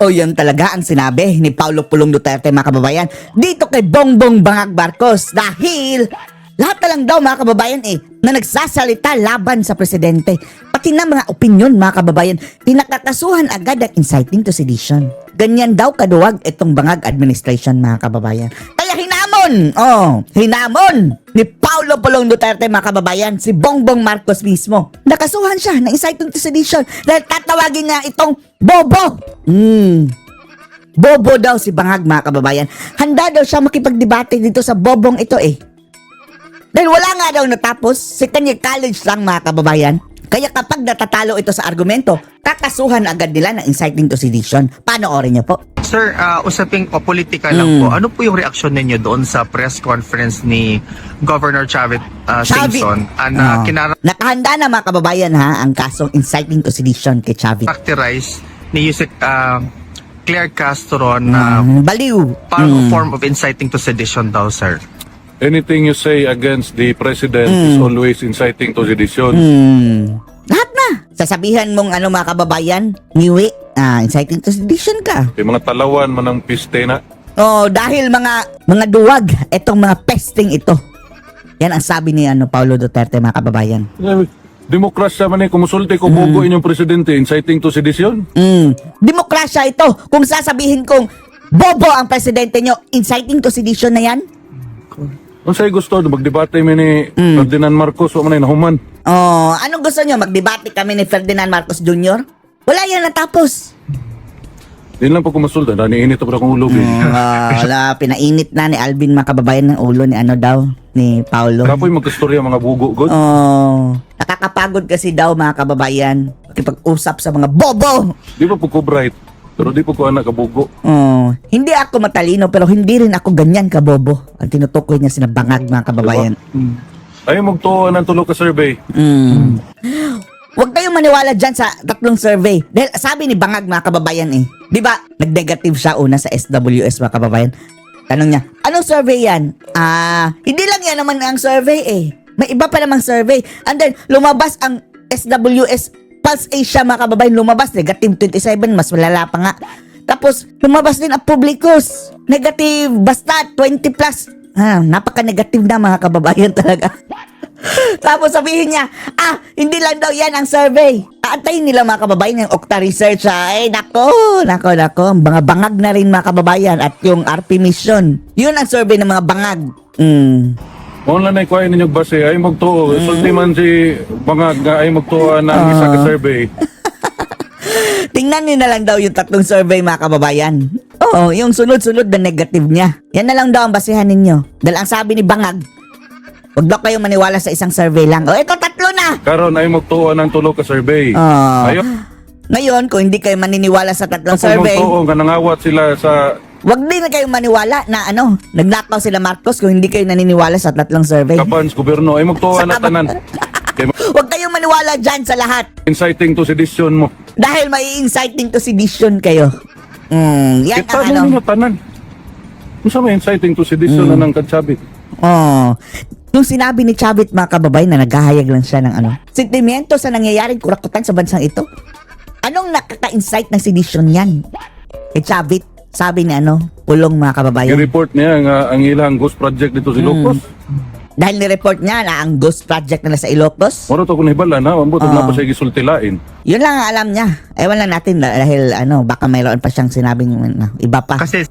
O yan talaga ang sinabi ni Paulo Pulong Duterte, mga kababayan, dito kay Bongbong Bangag Marcos, dahil lahat na lang daw, mga kababayan, na nagsasalita laban sa presidente. Pati na mga opinyon, mga kababayan, pinakakasuhan agad ang inciting to sedition. Ganyan daw kaduwag itong Bangag administration, mga kababayan. Kaya hinamon ni Paulo Pulong Duterte, mga kababayan, si Bongbong Marcos mismo. Nakasuhan siya ng inciting to sedition dahil tatawagin niya itong bobo. Bobo daw si Bangag, mga kababayan. Handa daw siya makipagdebate dito sa bobong ito Dahil wala nga daw natapos, second-year college lang, mga kababayan. Kaya kapag natatalo ito sa argumento, kakasuhan agad nila ng inciting to sedition. Panoorin niyo po. Sir, usaping politika lang po. Ano po yung reaksyon ninyo doon sa press conference ni Governor Chavit Singson? Nakahanda na, mga kababayan, ang kasong inciting to sedition kay Chavit. Characterize ni Yusek Claire Castro na baliw. parang form of inciting to sedition daw, sir. Anything you say against the president is always inciting to sedition. Lahat na. Sasabihan mong mga kababayan, ngiwi, inciting to sedition ka. Yung mga talawan man ang piste na. Dahil mga duwag, itong mga pesting ito. Yan ang sabi ni Paulo Duterte, mga kababayan. Demokrasya man kumusulti ko bugo inyong presidente, inciting to sedition. Demokrasya ito. Kung sasabihin kong bobo ang presidente nyo, inciting to sedition na yan? Kung sa'yo gusto, magdebate mi ni Ferdinand Marcos, wala man nahuman. Anong gusto nyo? Magdebate kami ni Ferdinand Marcos Jr.? Wala yan natapos. Din lang po kumasulta, naniinit ako akong ulo. Wala, pinainit na ni Alvin, mga kababayan, ng ulo ni ni Paulo. Kapoy magkastorya mga bugo, God. Nakakapagod kasi daw, mga kababayan, pakipag-usap sa mga bobo. Di ba po ko bright, pero di po ko anak kabugo. Hindi ako matalino, pero hindi rin ako ganyan kabobo. Ang tinutukoy niya sinabangag, mga kababayan. Ayaw magtuwa ng tulo ka survey. Huwag kayong maniwala dyan sa tatlong survey. Dahil sabi ni Bangag, mga kababayan di ba, nag-negative siya una sa SWS, mga kababayan. Tanong niya, anong survey yan? Hindi lang yan naman ang survey May iba pa namang survey. And then, lumabas ang SWS Pulse Asia, mga kababayan, lumabas, negative 27, mas malala pa nga. Tapos, lumabas din ang Publicus, negative, basta 20 plus. Napaka-negative na, mga kababayan talaga. Tapos sabihin niya, hindi lang daw yan ang survey. Aantayin nila, mga kababayan, yung Okta Research. Nako. Mga bangag na rin, mga kababayan. At yung RP Mission. Yun ang survey ng mga bangag. Wala na ikuhain ninyong base, ay magtuo. Sulti man si Bangag nga ay magtuo ng isa ka survey. Tingnan niyo na lang daw yung tatlong survey, mga kababayan. Yung sunod-sunod na negative niya. Yan na lang daw ang basehan ninyo. Dahil ang sabi ni Bangag, huwag daw kayong maniwala sa isang survey lang. Ito tatlo na! Karon ay magtuo ng tulo ka survey. Ngayon, kung hindi kayo maniniwala sa tatlong survey, magtuo nga nangawat sila sa... Huwag din na kayong maniwala na nagnakaw sila Marcos kung hindi kayo naniniwala sa tatlong survey. Kabans, gobyerno, ay magtuo na tanan. Huwag kayong maniwala dyan sa lahat. Inciting to sedition mo. Dahil may inciting to sedition kayo. Yan Kita ang mo tanan. Kung sa may inciting to sedition na ng Chavit. Nung sinabi ni Chavit, mga kababayan, na naghahayag lang siya ng sentimento sa nangyayaring kurakutan sa bansang ito. Anong nakaka-incite ng sedition yan? Kay Chavit, sabi ni Pulong, mga kababayan. I-report niya nga ang ilang ghost project dito sa Ilocos. Dahil ni-report niya na ang ghost project nila sa Ilocos. Moro to kung hibala na, mambutog na pa siya gisultilain. Yun lang ang alam niya. Ewan lang natin dahil baka mayroon pa siyang sinabing iba pa. Kasi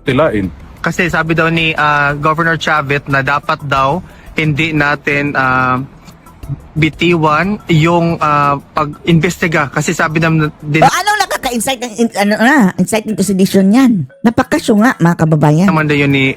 sabi daw ni Governor Chavit na dapat daw hindi natin bitiwan yung pag-investiga kasi sabi naman din Anong nakaka-incite ng inciting to sedition yan? Napakasyo nga, mga kababayan. naman daw yun ni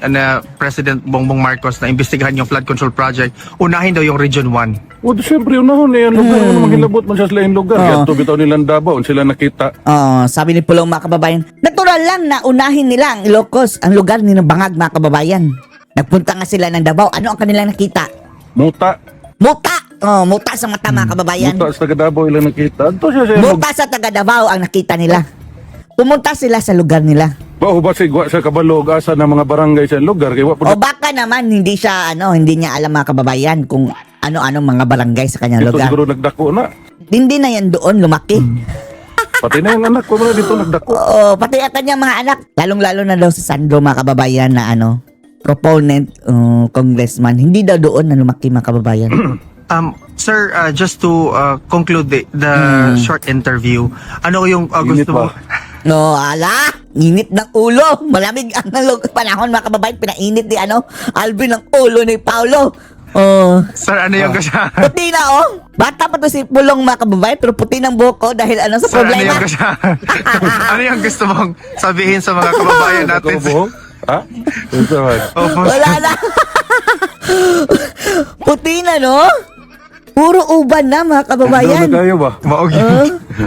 President Bongbong Marcos na investigahan yung flood control project. Unahin daw yung Region 1. Siyempre, unahon yan lugar. Maghilabot man siya sa laing lugar. Yan, bitaw nilang Davao, sila nakita. Sabi ni Pulong, mga kababayan, natural lang na unahin nila ang Ilocos, ang lugar ni Bangag, mga kababayan. Nagpunta nga sila ng Davao. Ano ang kanilang nakita? Muta Muta sa mata, mga kababayan. Muta sa taga Davao ilang nakita. Muta sa taga Davao ang nakita nila. Pumunta sila sa lugar nila. Ba sigwa sa kabalo asa ng mga barangay sa lugar kay O baka naman hindi niya alam, mga kababayan, kung ano-anong mga barangay sa kanyang ito lugar. siguro nagdako na. Hindi na yan doon lumaki. Pati na yung anak ko na dito nagdako. Oo, pati ang kanyang mga anak. Lalong-lalo na daw si Sandro, mga kababayan, na proponent, congressman. Hindi daw doon na lumaki, mga kababayan. Sir, just to conclude the short interview, ano yung Init gusto mo? ba? No, ala! Init ng ulo! Malamig ang panahon, mga kababayan. Pinainit ni Alvin ng ulo ni Paulo. Oh. Sir, ano yung gusto? Puti na, Bata pa to si Pulong, mga kababayan, pero puti ng buhok ko dahil sa Sir, ano problema. yung gusto? Ano yung gusto mong sabihin sa mga kababayan natin? Ito buhok? Ha? Ito ba? Opo, Wala na. Puti na, no? Puro uban na, mga kababayan. Ano na kayo ba? Maugi.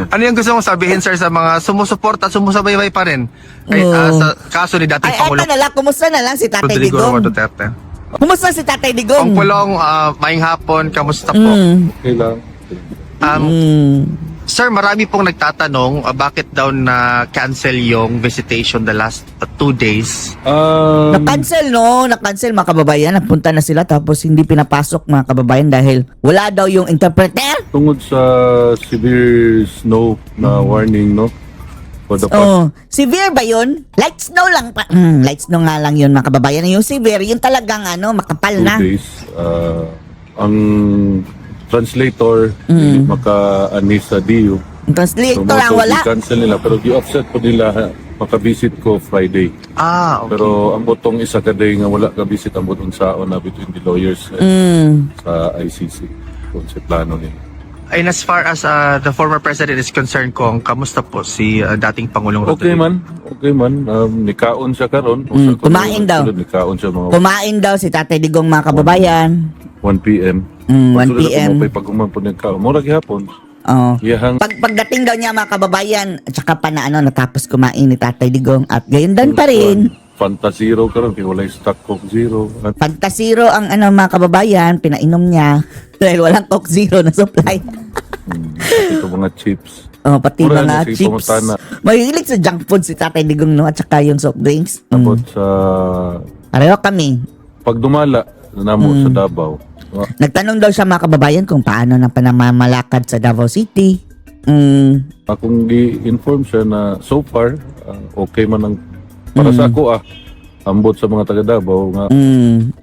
Ano yung gusto mong sabihin, sir, sa mga sumusuporta at sumusubaybay pa rin kay, sa kaso ni dating Ay, Pangulo eto na lang. Kumusta na lang si Tatay Rodrigo Digong? Duterte? Kumusta si Tatay Ang Digong? pulong, maing hapon, kamusta po? Okay lang. Sir, marami pong nagtatanong bakit daw na cancel yung visitation the last 2 days. Na-cancel, no? Na-cancel, mga kababayan. Napunta na sila tapos hindi pinapasok, mga kababayan, dahil wala daw yung interpreter. Tungod sa severe snow na warning, no? For the past Oh, severe ba yun? Light snow lang pa. Light snow nga lang yun, mga kababayan. Yung severe, yung talagang makapal 2 na. days, ang translator, maka-anis sa DU. Yung translator lang, wala. I-cancel nila, pero di-offset po nila, maka-visit ko Friday. Okay. Pero ang botong isa ka day nga wala ka visit ang botong saon na between the lawyers sa ICC kung sa plano nila. And as far as the former president is concerned, Kong, kamusta po si dating Pangulong Okay Rodrigo? man, okay man. Nikaon siya karon. kumain daw. Nikaon siya mga Kumain daw si Tatay Digong, mga kababayan. 1 p.m. 1 p.m. Pag humapon yung kaon. Mura gihapon. Oh. Iyahang Pagdating daw niya, mga kababayan, at saka pa na natapos kumain ni Tatay Digong at gayon din pa rin. Fanta Zero karon kay walay stock Coke Zero. Fantasiro ang mga kababayan, pinainom niya dahil walang Coke Zero na supply. Ito mga chips. Oh, pati Mura mga na si chips. Pamutana. Mahilig sa junk food si Tatay Digong, no? At saka yung soft drinks. Tapos sa Pareho kami. pag dumala namo sa Davao. Nagtanong daw siya, mga kababayan, kung paano na panamamalakad sa Davao City. Akong gi-inform siya na so far okay man ang para sa ako ambot sa mga taga Davao nga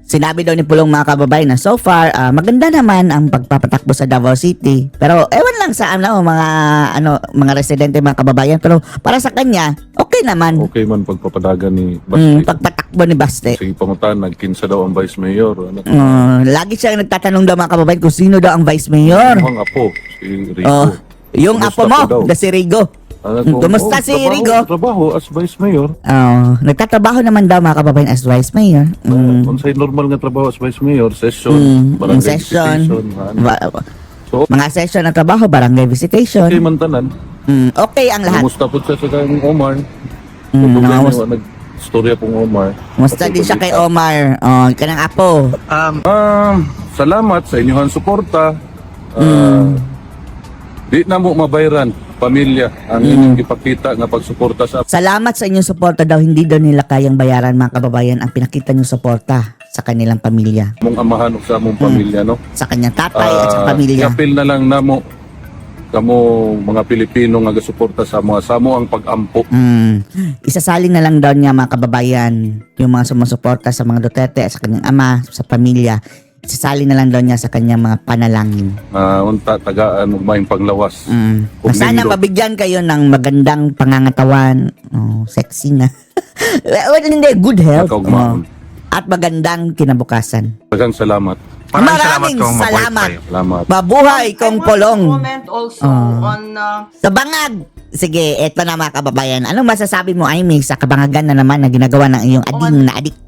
Sinabi daw ni Pulong, mga kababayan, na so far, maganda naman ang pagpapatakbo sa Davao City. Pero ewan lang sa mga residente, mga kababayan. Pero para sa kanya, okay naman. okay man pagpapadagan ni Basti. Pagpatakbo ni Baste. Sige pangutan nagkinsa daw ang vice mayor. Ano? Lagi siyang nagtatanong daw, mga kababayan, kung sino daw ang vice mayor. Ang apo si Rico. Oh, yung Kumusta apo mo, po daw? na si Rigo. Kumusta si Rigo? Trabaho as vice mayor. Nagtatrabaho naman daw, mga kababayan, as vice mayor. Kung sa'yo normal nga trabaho as vice mayor, session, Yung barangay session. visitation, ano. So, Mga session ng trabaho, barangay visitation. okay man tanan. Okay ang lahat. Kumusta po siya sa kayong Omar? nakamus- Nag-storya pong Omar. Musta din siya kay Omar. Kanang apo. Salamat sa inyong suporta. Di na mo mabayran, pamilya, ang inyong ipakita nga pagsuporta sa Salamat sa inyong suporta daw. Hindi daw nila kayang bayaran, mga kababayan, ang pinakita niyong suporta sa kanilang pamilya. among amahan o sa among pamilya, no? Sa kanyang tatay at sa pamilya. I-appeal na lang namo kamo mga Pilipino nga gasuporta sa mga samo ang pag-ampo. Isasalin na lang daw niya, mga kababayan, yung mga sumusuporta sa mga Duterte at sa kanyang ama, sa pamilya. Isasalin na lang daw niya sa kanyang mga panalangin. Unta tagaan ug maayong panglawas. Ug Sana nindot. mabigyan kayo ng magandang pangangatawan. Sexy na. Well, hindi, good health. Nakaugmaon. At magandang kinabukasan. Daghang salamat. Maraming Kong, mabuhay salamat. kayo. Salamat. Mabuhay kong I want to polong. comment also on Sa bangag. Sige, eto na, mga kababayan. Anong masasabi mo, Amy, sa kabangagan na naman na ginagawa ng iyong ading na adik?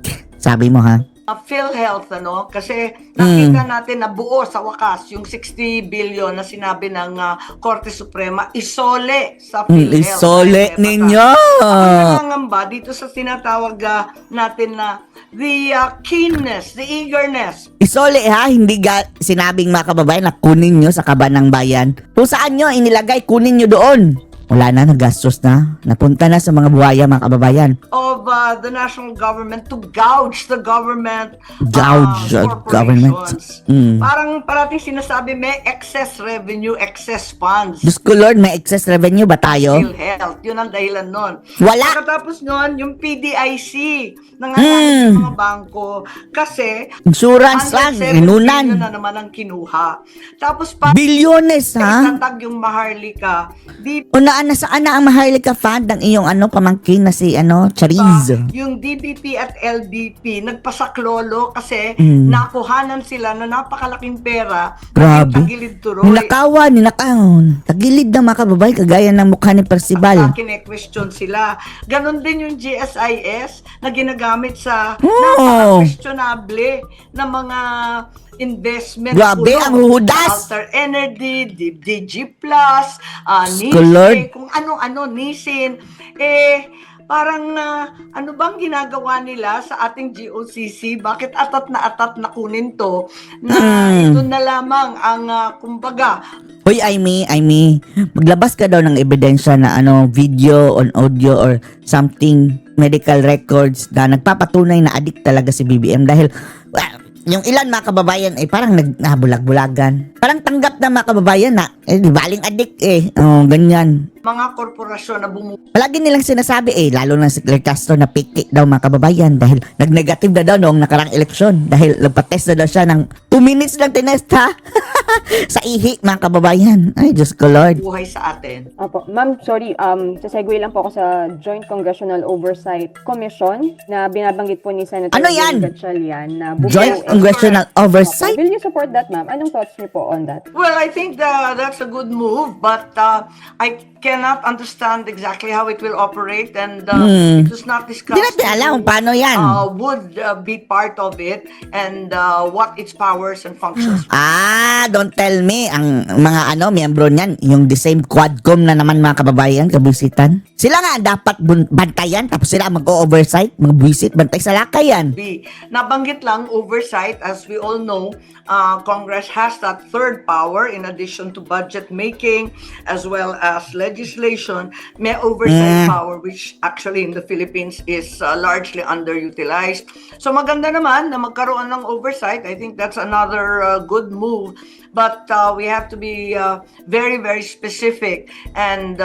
Sabi mo, ha? PhilHealth, kasi nakita natin na buo sa wakas yung 60 billion na sinabi ng Korte Suprema, isole sa PhilHealth. Isole Dahil ninyo. Ang nangangamba dito sa tinatawag natin na the keenness, the eagerness. Isole, ha? Hindi sinabing, mga kababayan, na kunin nyo sa kaban ng bayan. Kung saan nyo inilagay, kunin nyo doon. Wala na, nagastos na. Napunta na sa mga buhaya, mga kababayan. of the national government to gouge the government Gouge, government. corporations. Mm. Parang parating sinasabi may excess revenue, excess funds. Diyos ko Lord, may excess revenue ba tayo? PhilHealth. Yun ang dahilan nun. Wala. Pagkatapos nun, yung PDIC, nangangalan ng mga bangko, kasi Insurance lang, 107 inunan. billion na naman ang kinuha. Tapos pa, Bilyones, ha? itatag yung Maharlika, di Unaan na saan na ang Maharlika Fund ng iyong pamangkin na si Chariz? yung DBP at LBP nagpasaklolo kasi Mm. nakuhanan sila na napakalaking pera. Grabe. Tagilid turoy. Ninakawan. Tagilid na mga kababayan, kagaya ng mukha ni Percival. Kine-question sila. Ganon din yung GSIS na ginagamit sa Oh. napaka-questionable na mga investment. Grabe, Puno. ang huhudas. Alter Energy, DG Plus, Lord. Nissin, kung ano-ano, Nissin. Parang ano bang ginagawa nila sa ating GOCC? Bakit atat na kunin to na ito na lamang ang kumbaga Hoy, Aimee, maglabas ka daw ng ebidensya na video on audio or something, medical records na nagpapatunay na addict talaga si BBM dahil yung ilan mga kababayan ay parang nagbulag-bulagan. Parang tanggap na mga kababayan na di baling addict ganyan. mga korporasyon na Palagi nilang sinasabi lalo na si Claire Castro na piki daw mga kababayan dahil nag-negative na daw noong nakarang eleksyon dahil nagpa-test na daw siya ng 2 minutes lang tinest ha. Sa ihi mga kababayan. Ay, Diyos ko Lord. buhay sa atin. Opo, ma'am, sorry, sasegue lang po ako sa Joint Congressional Oversight Commission na binabanggit po ni Senator Ano yan? Gatchalian na Joint bubuo- Congressional Oversight? Will you support that, ma'am? Anong thoughts niyo po on that? Well, I think that's a good move, but I cannot understand exactly how it will operate, and it was not discussed. Hindi natin alam kung paano yan. Would be part of it, and what its powers and functions. Don't tell me ang mga miyembro niyan, yung the same Quadcom na naman mga kababayan, kabisitan. Sila nga ang dapat bantayan, tapos sila mag-o-oversight, mag-visit, bantay sa lakay yan. Nabanggit lang oversight, as we all know, Congress has that third power in addition to budget making as well as legislation. May oversight power which actually in the Philippines is largely underutilized. So maganda naman na magkaroon ng oversight. I think that's another good move. But we have to be very, very specific and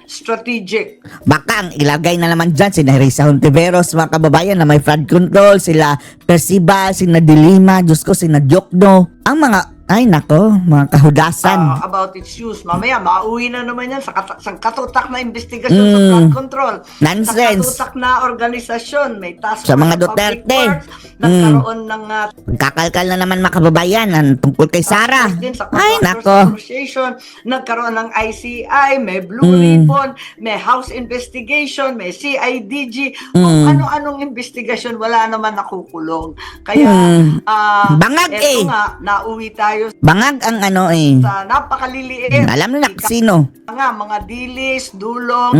strategic. Baka ang ilagay na naman dyan si Risa Hontiveros, mga kababayan, na may flood control, sila Percival, sina Dilima, Diyos ko, sina Diokno. Ang mga, ay nako, mga kahudasan. About its use. Mamaya, mauwi na naman yan sa katutak na investigasyon sa flood control. Nonsense. Sa katutak na organisasyon. May task Sa mga force of public Duterte. works, nagkaroon ng Kakalkal na naman mga kababayan ang tungkol kay Sara. din sa Ay Contractors nako. Association, nagkaroon ng ICI, may Blue Ribbon, may House Investigation, may CIDG, kung ano-anong investigasyon, wala naman nakukulong. Kaya, Bangag eto nga, nauwi tayo Bangag ang sa napakaliliit. alam na sino. Mga dilis, dulong,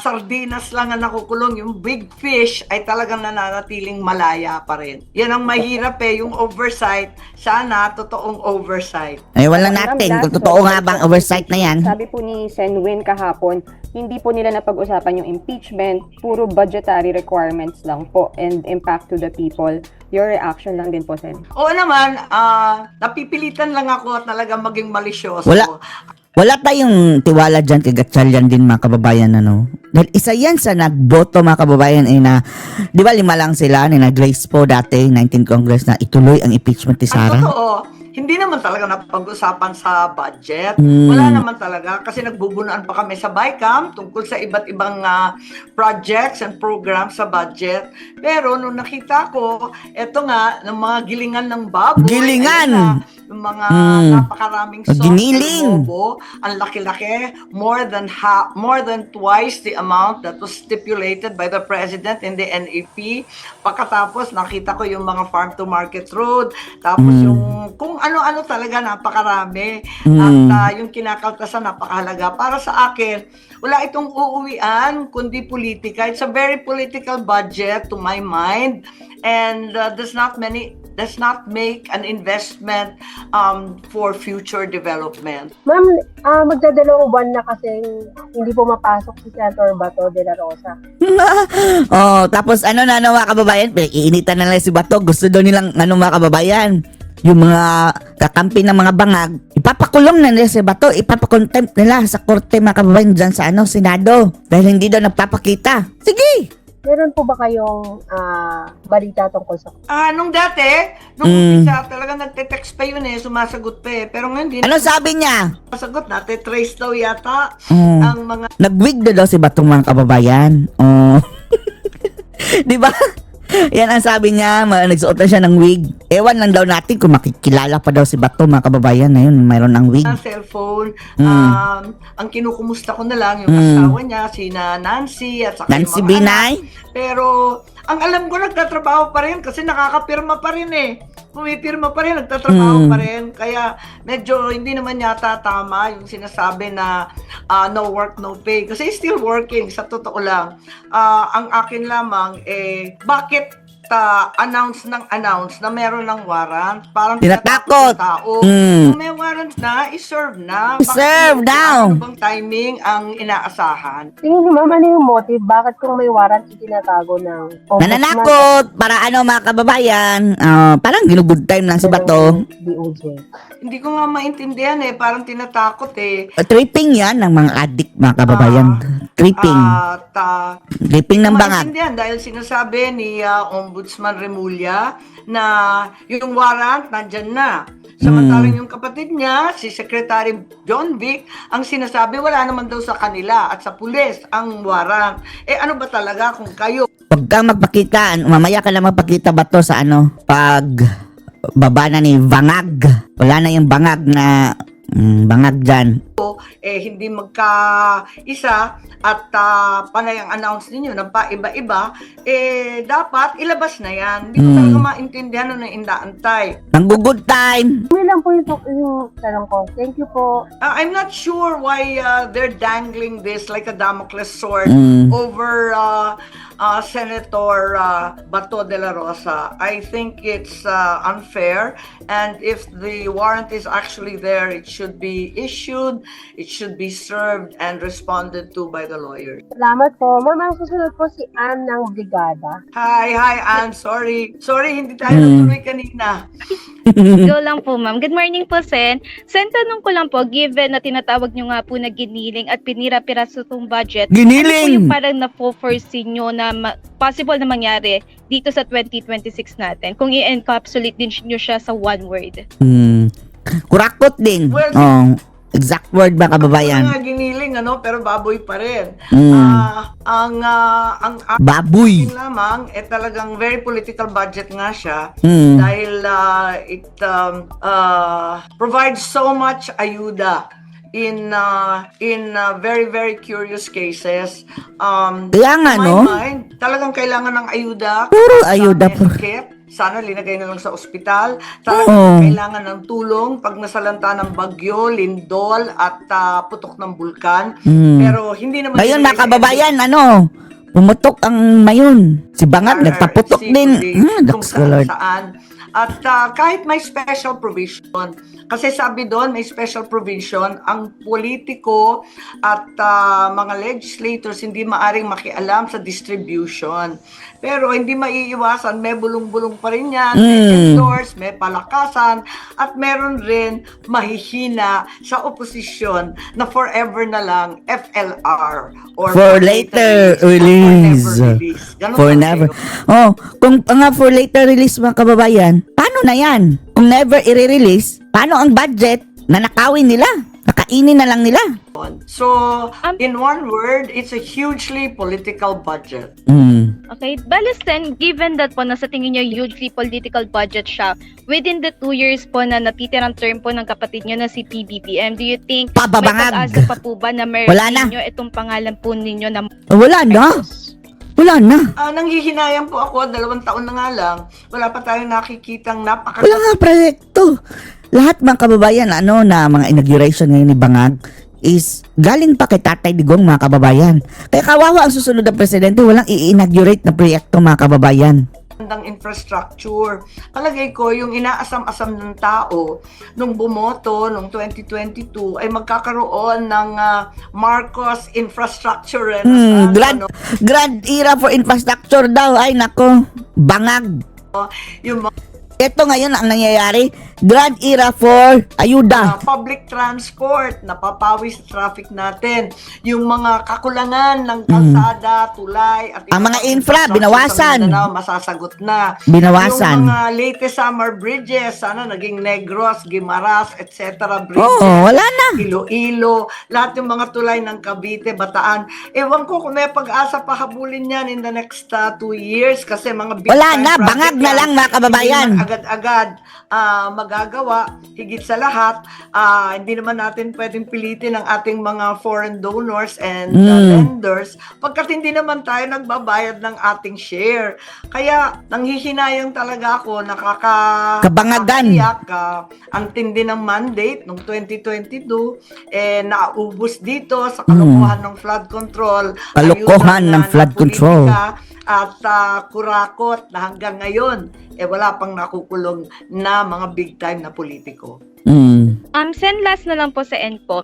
sardinas lang ang nakukulong. Yung big fish ay talagang nananatiling malaya pa rin. Yan ang mahirap yung oversight. Sana, totoong oversight. Ay wala Ma'am, natin last kung totoo question nga bang po. oversight na yan. Sabi po ni Sen Win kahapon, hindi po nila napag-usapan yung impeachment, puro budgetary requirements lang po and impact to the people. Your reaction lang din po, Sen. Oo naman, napipilitan lang ako at talagang maging malisyoso. Wala tayong tiwala dyan kay Gatchalian din mga kababayan Dahil isa yan sa nagboto mga kababayan na, di ba 5 lang sila na Grace po dati, 19 Congress na ituloy ang impeachment ni Ang Sara. totoo, hindi naman talaga napag-usapan sa budget. Wala naman talaga kasi nagbubunuan pa kami sa BICAM tungkol sa iba't ibang projects and programs sa budget. Pero nung nakita ko, eto nga, ng mga gilingan ng baboy. Gilingan! ayun na, yung mga napakaraming Giniling! lobo, ang laki-laki, more than twice the amount that was stipulated by the President in the NAP. Pagkatapos, nakita ko yung mga farm-to-market road, tapos yung kung ano-ano talaga napakarami at yung kinakaltasan napakahalaga. Para sa akin, wala itong uuwian kundi politika. It's a very political budget to my mind and there's not many does not make an investment for future development. Ma'am, magdadalawang buwan na kasing hindi pumapasok si Senator Bato de la Rosa. Oh, tapos ano na mga kababayan, iinitan na lang si Bato. Gusto daw nilang mga kababayan, yung mga kakampi ng mga bangag, ipapakulong na nila si Bato, ipapakontempt nila sa korte mga kababayan dyan sa Senado. Dahil hindi daw nagpapakita. Sige! Meron po ba kayong balita tungkol sa... Nung dati, nung umpisa, talagang nagte-text pa yun sumasagot pa Pero ngayon, hindi Ano sabi niya? sumasagot. Nate-trace daw yata Mm. ang mga... Nag-wig daw si Batong mga kababayan. Oh. Di ba? Yan ang sabi niya, nagsuot na siya ng wig. Ewan lang daw natin kung makikilala pa daw si Bato mga kababayan. Ngayon, mayroon ng wig. cellphone. Mm. Ang kinukumusta ko na lang yung asawa niya, sina Nancy at saka Nancy yung mga Binay? anak. Pero ang alam ko nagtatrabaho pa rin kasi nakakapirma pa rin Pumipirma pa rin, nagtatrabaho pa rin. Kaya medyo hindi naman yata tama yung sinasabi na no work, no pay. Kasi still working, sa totoo lang. Ang akin lamang, bakit announce na meron ng warrant? Parang Tinatakot. yung tao. Mm. Kung may warrant na, iserve na. Bakit Serve now. Ano bang timing ang inaasahan? Tingin niyo, ma'am, ano yung motive? Bakit kung may warrant itinatago ng ombudsman Nananakot para mga kababayan. Parang ginugood time lang si Bato. ng DOJ? Hindi ko nga maintindihan parang tinatakot Tripping yan ng mga addict mga kababayan. Tripping. Tripping ng bangag. Maintindihan dahil sinasabi ni Ombudsman Remulla na yung warrant nandyan na. Samantalang yung kapatid niya, si Secretary John Vic, ang sinasabi wala naman daw sa kanila at sa pulis ang warrant. Ano ba talaga kung kayo Pag kang magpakita, mamaya ka lang magpakita Bato sa pag baba na ni Bangag. Wala na yung bangag na bangag dyan. hindi magkaisa at panay ang announce ninyo ng paiba-iba, dapat ilabas na yan. Hindi ko talaga maintindihan ano yung inaantay. Nang-good time. Yun lang po yung tanong ko. Thank you po. I'm not sure why they're dangling this like a Damocles sword over Senator Bato de la Rosa. I think it's unfair, and if the warrant is actually there, it should be issued, it should be served and responded to by the lawyers. Salamat po. Ma'am, ang susunod po si Ann ng Brigada. Hi, Ann. Sorry, hindi tayo natuloy kanina. Go lang po, ma'am. Good morning po, Sen. Sen, tanong ko lang po, given na tinatawag nyo nga po na giniling at pinira-piraso itong budget, ano po Giniling! yung parang na-foresee nyo na possible na mangyari dito sa 2026 natin? Kung i-encapsulate din nyo siya sa one word. Kurakot din. Well, Exact word ba kababayan? Mga giniling, pero baboy pa rin. Ang Baboy. akin lamang, talagang very political budget nga siya Mm. dahil it provides so much ayuda in very, very curious cases. Kaya nga, To my no? mind, talagang kailangan ng ayuda. Puro Sa ayuda may po. sakit, sana linagay na lang sa ospital. Oo. Talagang kailangan ng tulong pag nasalanta ng bagyo, lindol, at putok ng bulkan. Pero hindi naman... Ngayon mga kababayan, pumutok ang mayon. Si Bangag nagpaputok din. Kung Daks ko Lord. saan. At kahit may special provision, kasi sabi doon may special provision, ang politiko at mga legislators hindi maaring makialam sa distribution. Pero hindi maiiwasan, may bulong-bulong pa rin yan, may endorse, may palakasan, at meron rin mahihina sa oposisyon na forever na lang FLR or For later release. For never release. Ganun For talaga never. yun. Kung nga for later release mga kababayan, paano na yan? Kung never i-release, paano ang budget na nakawin nila? Nakainin na lang nila. So, in one word, it's a hugely political budget. Okay, balas then, given that po na sa tingin nyo hugely political budget siya, within the 2 years po na natitirang term po ng kapatid nyo na si PBBM, do you think Pababangag. may pag-asa pa po ba na meron Wala na. ninyo itong pangalan po ninyo na Wala na. Wala na. Nanghihinayang po ako, 2 taon na nga lang, wala pa tayong nakikitang Wala nga proyekto. Lahat mga kababayan, na mga inauguration ngayon ni Bangag is galing pa kay Tatay Digong mga kababayan. Kaya kawawa ang susunod na presidente, walang i-inaugurate na proyekto mga kababayan. ng infrastructure. Palagay ko, yung inaasam-asam ng tao nung bumoto noong 2022 ay magkakaroon ng Marcos Infrastructure Renaissance. Grand era for infrastructure daw. Ay, nako. Bangag. Yung mga Ito ngayon ang nangyayari. Grand era for ayuda. public transport, napapawis sa traffic natin. Yung mga kakulangan ng kalsada, tulay, at Ang mga ibang infra, infrastructure binawasan. sa Mindanao, masasagot na. Binawasan. Yung mga latest summer bridges, sana naging Negros, Guimaras, etc. bridges. Oo, wala na. Iloilo, lahat yung mga tulay ng Cavite, Bataan. Ewan ko kung may pag-asa pa habulin yan in the next 2 years kasi mga big Wala time na, project bangag na yan. lang, mga kababayan. Hindi man agad-agad magagawa. Higit sa lahat, hindi naman natin pwedeng pilitin ang ating mga foreign donors and lenders pagkat hindi naman tayo nagbabayad ng ating share. Kaya nanghihinayang talaga ako, Kabangagan. ang tindi ng mandate noong 2022, naubos dito sa kalokohan ng flood control. Kalokohan ayuda ng na flood control. politika at kurakot na hanggang ngayon, wala pang nakukulong na mga big time na politiko. Sen, last na lang po sa end po.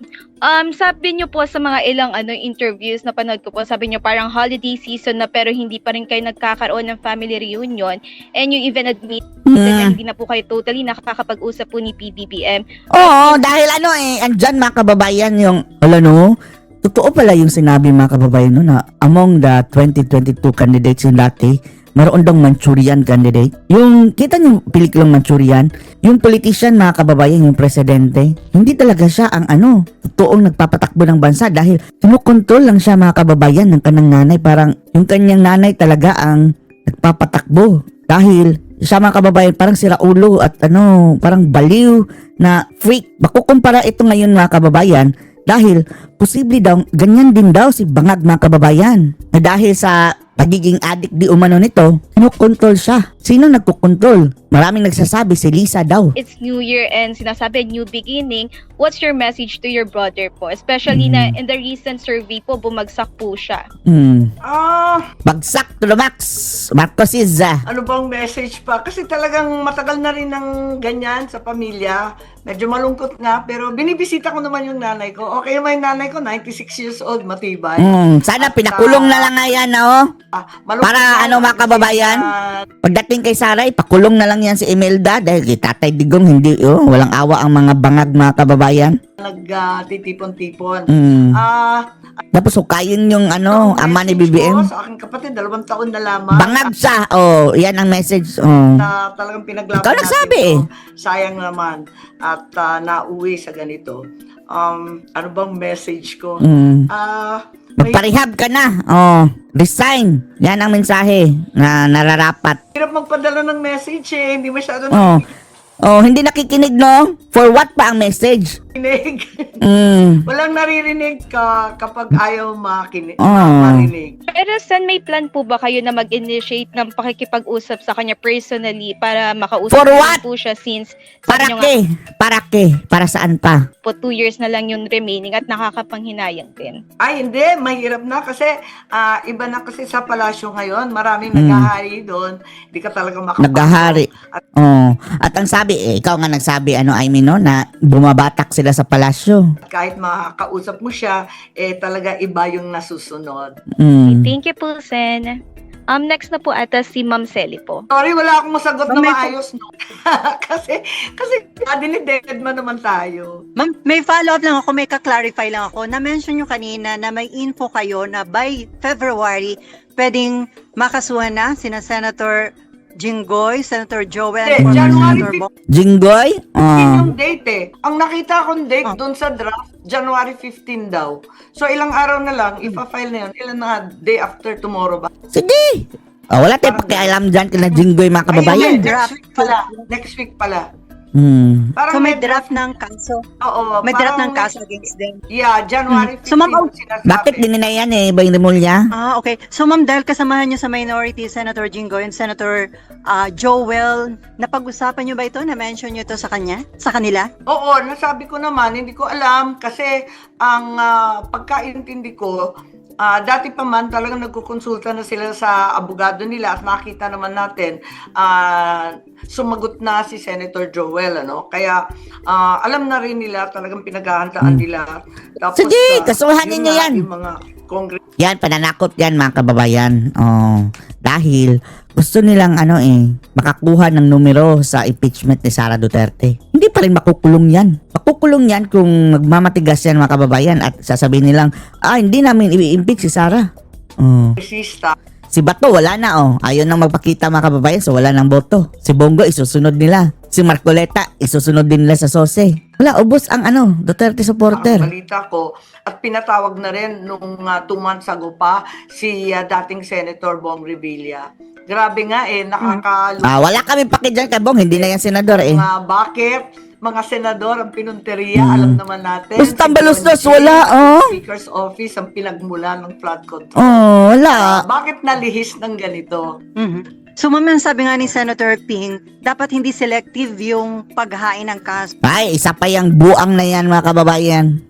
Sabi niyo po sa mga ilang interviews na panood ko po, sabi niyo parang holiday season na pero hindi pa rin kayo nagkakaroon ng family reunion, and you even admit that hindi na po kayo totally nakakapag-usap po ni PBBM. Oo, dahil andyan mga kababayan yung, totoo pala yung sinabi mga kababayan no, na among the 2022 candidates yung dati, maroon daw Manchurian candidate. Yung, kita niyo pelikulang Manchurian, yung politician mga kababayan, yung presidente, hindi talaga siya ang totoong nagpapatakbo ng bansa dahil kinukontrol lang siya mga kababayan ng kanang nanay. Parang yung kanyang nanay talaga ang nagpapatakbo. Dahil siya mga kababayan parang sira ulo at parang baliw na freak. Makukumpara ito ngayon mga kababayan dahil posible daw ganyan din daw si Bangag mga kababayan. Na dahil sa pagiging addict di umano nito, kinukontrol siya. Sino nagkukontrol? Maraming nagsasabi si Lisa daw. It's New Year and sinasabi new beginning. What's your message to your brother po? Especially na in the recent survey po, bumagsak po siya. Bagsak to the max. Marcos is Ano bang message pa? Kasi talagang matagal na rin ng ganyan sa pamilya. Medyo malungkot nga, pero binibisita ko naman yung nanay ko. Okay naman yung nanay ko, 96 years old, matibay. Sana At, pinakulong na lang nga yan, malungkot Para na, mga kababayan? ah, Pagdating kay Saray, pakulong na lang yan si Imelda dahil kay Tatay Digong hindi, walang awa ang mga bangag mga kababayan. nagtitipon-tipon. Tapos hukayin yung ama ni message ko BBM. sa aking kapatid, 2 taon na lamang. Bangag siya. Yan ang message. Na talagang pinaglaban Ikaw nagsabi natin to. Sayang naman. At nauwi sa ganito. Ano bang message ko? May Magparehab ka na. Resign. Yan ang mensahe na nararapat. hirap magpadala ng message Hindi masyado Hindi nakikinig, no? For what pa ang message? nakikinig. Walang naririnig ka kapag ayaw marinig. Pero Sen, may plan po ba kayo na mag-initiate ng pakikipag-usap sa kanya personally para makausap For niyo what? po siya since Para sabi niyo nga ke? Para saan pa? po 2 years na lang yung remaining at nakakapanghinayang din. Ay, hindi. Mahirap na kasi iba na kasi sa palasyo ngayon. Maraming naghahari doon. Hindi ka talaga makapasok. Naghahari. At ang sabi, ikaw nga nagsabi, na bumabatak sila sa palasyo. Kahit makakausap mo siya, talaga iba yung nasusunod. Thank you po, Sen. Next na po ata si Ma'am Celi po. Sorry, wala akong masagot na maayos, no? kasi dinided man naman tayo. Ma'am, may follow-up lang ako, may ka-clarify lang ako. Na-mention nyo kanina na may info kayo na by February, pwedeng makasuhan na sina Senator Jinggoy, Senator Joel, Hindi, former January Senator Bong. Jinggoy? Yun yung date Ang nakita kong date doon sa draft, January 15 daw. So ilang araw na lang, ipa-file na yun. Ilan na day after tomorrow ba? Sige. Wala tayong pakialam dyan kina Jinggoy mga kababayan. Ayun, next week pala. Parang So may draft ng kaso. Oo. May draft ng parang- kaso against them. Yeah, January 15. So, ma'am, sinasabi. Bakit dininayan Bayang Remulla? Okay. So ma'am, dahil kasamahan nyo sa minority, Senator Jinggoy and Senator Joel, napag-usapan nyo ba ito? Na-mention nyo ito sa kanila? Oo, nasabi ko naman, hindi ko alam kasi ang pagkaintindi ko, Dati pa man talagang nagkukonsulta na sila sa abogado nila at nakita naman natin sumagot na si Senator Joel, ano? Kaya alam na rin nila, talagang pinaghahandaan nila. Tapos, Sige, kasuhanin yun niyo nga, yan. Yung mga Yan, pananakot yan mga kababayan. Dahil gusto nilang makakuha ng numero sa impeachment ni Sara Duterte. Hindi pa rin makukulong yan. Makukulong yan kung magmamatigas yan mga kababayan at sasabihin nilang, hindi namin i-impeach si Sara. kongresista. Si Bato wala na Ayaw nang magpakita mga kababayan, so wala nang boto. Si Bongo isusunod nila. Si Marcoleta isusunod din nila sa Sose. Wala, ubos ang Duterte supporter. Ang balita ko, at pinatawag na rin nung 2 months ago pa si dating Senator Bong Revilla. Grabe nga nakakalungkot. Wala kami paki dyan kay Bong, hindi na yan senador Bakit? Mga senador ang pinunteriya, alam naman natin. Basta Si balustos, Bonjing, wala, Speaker's office ang pinagmula ng flood control. Wala. Bakit nalihis ng ganito? Mhm. So, ma'am, sabi nga ni Senator Ping, dapat hindi selective yung paghain ng kaso. Ay, isa pa yung buang na yan mga kababayan.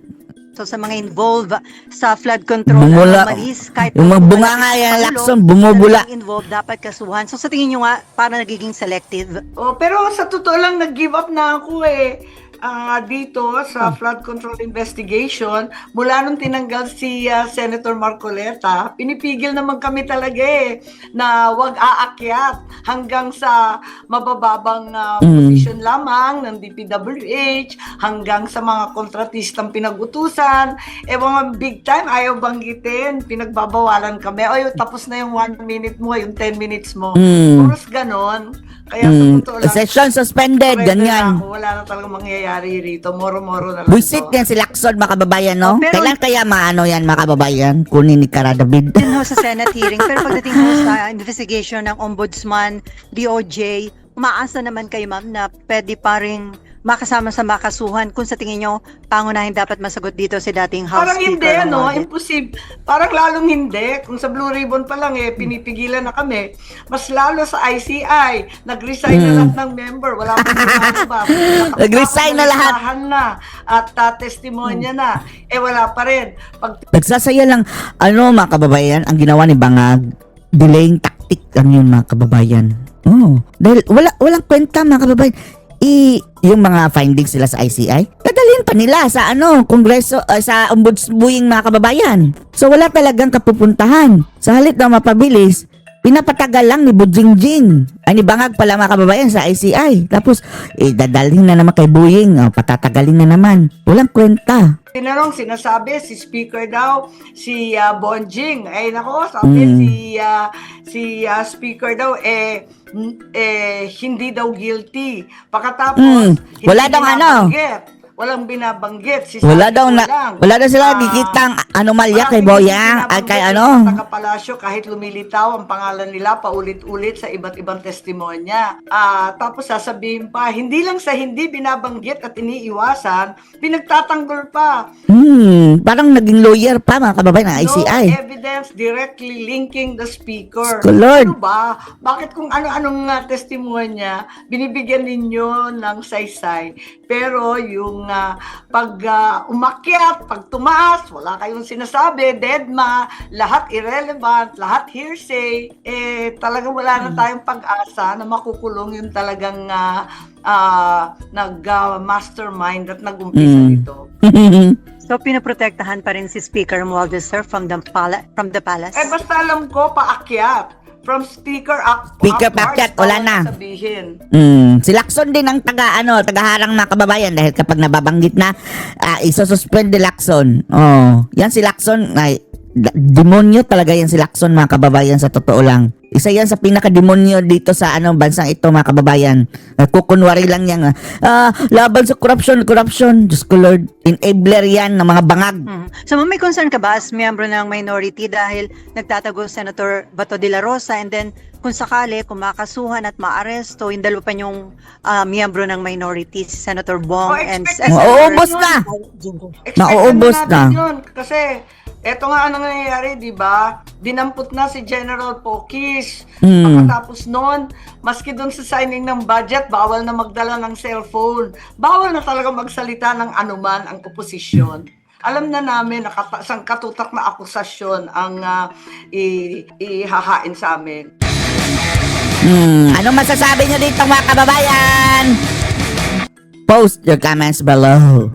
So, sa mga involved sa flood control Bumula. anomalies, kahit Yung pa mga bunga malapit nga sa yan, Pangulo, Lacson, bumubula. talagang involved, dapat kasuhan. So, sa tingin nyo nga, parang nagiging selective. Pero sa totoo lang, nag-give up na ako dito sa flood control investigation. Mula nung tinanggal si Senator Marcoleta, pinipigil naman kami talaga na wag aakyat hanggang sa mabababang position lamang ng DPWH, hanggang sa mga kontratistang pinag-utusan. Mga big time, ayaw banggitin, pinagbabawalan kami. Tapos na yung 1 minute mo, yung 10 minutes mo. Puros ganon. Kaya sa totoo lang, Session suspended, surrender ganyan. na ako. Wala na talagang mangyayari rito. Moro-moro na lang Buisit to. yan si Lacson mga kababayan, no? Pero- Kailan kaya maano yan mga kababayan? Kunin ni Cara David. Din ho sa Senate hearing. Pero pagdating ho sa investigation ng Ombudsman, DOJ, umaasa naman kayo, ma'am, na pwede pa rin makasama sa makasuhan kung sa tingin nyo pangunahin dapat masagot dito si dating House Parang hindi, Speaker. Romualdez. Imposible. Parang lalong hindi. Kung sa Blue Ribbon pa lang, pinipigilan na kami. Mas lalo sa ICI, nag-resign na lahat ng member. Wala pa rin ba? Nag-resign na lahat. Na, at testimonya na. Wala pa rin. Pag Nagsasaya lang, mga kababayan, ang ginawa ni Bangag, delaying tactic lang yun mga kababayan. Dahil walang kwenta mga kababayan. Yung mga findings sila sa ICI, dadalhin pa nila sa kongreso, sa ombudsbuing mga kababayan. So wala talagang kapupuntahan. Sa halip na mapabilis, pinapatagal lang ni Bujingjing. Ni Bangag pala mga kababayan sa ICI. Tapos, dadalhin na naman kay Buying. Patatagalin na naman. Walang kwenta. tinanong, sinasabi, si Speaker daw, si Bonjing. Nako, sabi si Speaker daw, hindi daw guilty. Pagkatapos, Wala daw walang binabanggit. Wala daw sila nakikitang anomalya kay Boyang at kay Sa Palasyo, kahit lumilitaw ang pangalan nila paulit-ulit sa iba't ibang testimonya. Tapos sasabihin pa, hindi lang sa hindi binabanggit at iniiwasan, pinagtatanggol pa. Parang naging lawyer pa mga kababayan ng No ICI. evidence directly linking the speaker. Lord. Ano ba? Bakit kung ano-anong testimonya, binibigyan ninyo ng saysay, pero yung pag umakyat, pag tumaas, wala kayong sinasabi, deadma, lahat irrelevant, lahat hearsay, talagang wala na tayong pag-asa na makukulong yung talagang nag-mastermind at nag-umpisa nito. So, pinoprotektahan pa rin si Speaker Romualdez, sir, from the palace? Basta alam ko, paakyat. From speaker Speaker upwards, paakyat, wala bawal na. Sabihin. Si Lacson din ang tagaharang mga kababayan dahil kapag nababanggit na isususpend ni Lacson. Yan si Lacson ay demonyo talaga yan si Lacson mga kababayan sa totoo lang. Isa yan sa pinaka-demonyo dito sa bansang ito mga kababayan. Kukunwari lang yan. Laban sa corruption. Diyos ko Lord, enabler yan ng mga bangag. So, may concern ka ba as miyembro ng minority dahil nagtatago Senator Bato de la Rosa, and then kung sakali, kung makasuhan at maaresto, yung dalawa pa yung miyembro ng minority, si Senator Bong and expected Mauubos na. Mauubos na. Yun, kasi eto nga ang nangyayari, di ba? Dinampot na si General Pokis. Pagkatapos noon, maski doon sa signing ng budget, bawal na magdala ng cellphone. Bawal na talaga magsalita ng anuman ang oposisyon. alam na namin na sangkatutak na akusasyon ang ihahain sa amin. Anong masasabi nyo dito mga kababayan? Post your comments below.